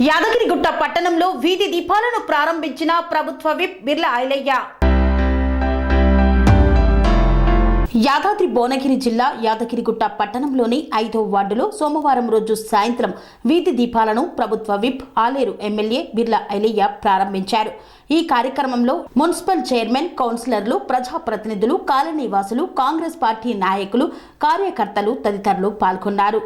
యాదగిరిగుట్ట పట్టణంలో వీధి దీపాలను ప్రారంభించిన ప్రభుత్వ విప్ బిర్లా ఐలయ్య. యాదాద్రి భువనగిరి జిల్లా యాదగిరిగుట్ట పట్టణంలోని 5వ వార్డులో సోమవారం రోజు సాయంత్రం వీధి దీపాలను ప్రభుత్వ విప్ ఆలేరు ఎమ్మెల్యే బిర్లా ఐలయ్య ప్రారంభించారు. ఈ కార్యక్రమంలో మున్సిపల్ చైర్మన్, కౌన్సిలర్లు, ప్రజాప్రతినిధులు, కాలనీవాసులు, కాంగ్రెస్ పార్టీ నాయకులు, కార్యకర్తలు తదితరులు పాల్గొన్నారు.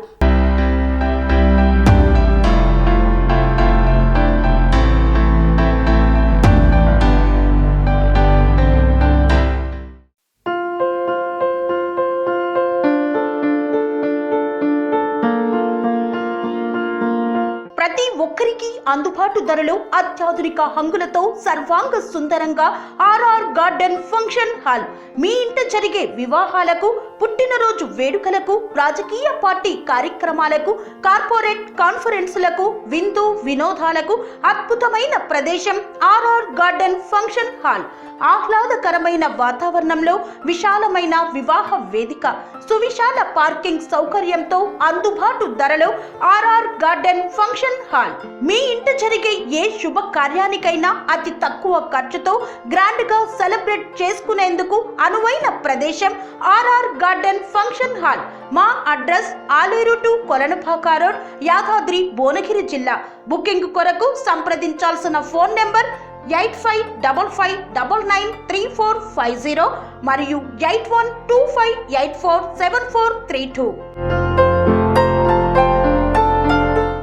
ప్రతి ఒక్కరికి అందుబాటు ధరలో అత్యాధునిక హంగులతో సర్వాంగ సుందరంగా ఆర్ఆర్ గార్డెన్ ఫంక్షన్ హాల్ మీ ఇంట జరిగే వివాహాలకు, పుట్టినరోజు వేడుకలకు, రాజకీయ పార్టీ కార్యక్రమాలకు, కార్పొరేట్ కాన్ఫరెన్సులకు, విందు వినోదాలకు అద్భుతమైన ప్రదేశం ఆర్ఆర్ గార్డెన్ ఫంక్షన్ హాల్. ఆహ్లాదకరమైన వాతావరణంలో విశాలమైన వివాహ వేదిక, సువిశాల పార్కింగ్ సౌకర్యంతో అందుబాటు ధరలో ఆర్ఆర్ గార్డెన్ ఫంక్షన్ హాల్. మీ ఇంట జరిగే ఏ శుభ కార్యానికైనా అతి తక్కువ ఖర్చుతో గ్రాండ్ గా సెలబ్రేట్ చేసుకునేందుకు అనువైన ప్రదేశం ఆర్ఆర్ గార్డెన్ ఫంక్షన్ హాల్. మా address Aleru to Kolanupaka road, Yadadri Bhuvanagiri జిల్లా. బుకింగ్ కొరకు సంప్రదించాల్సిన ఫోన్ నెంబర్ 8555993450 మరియు 8125847432.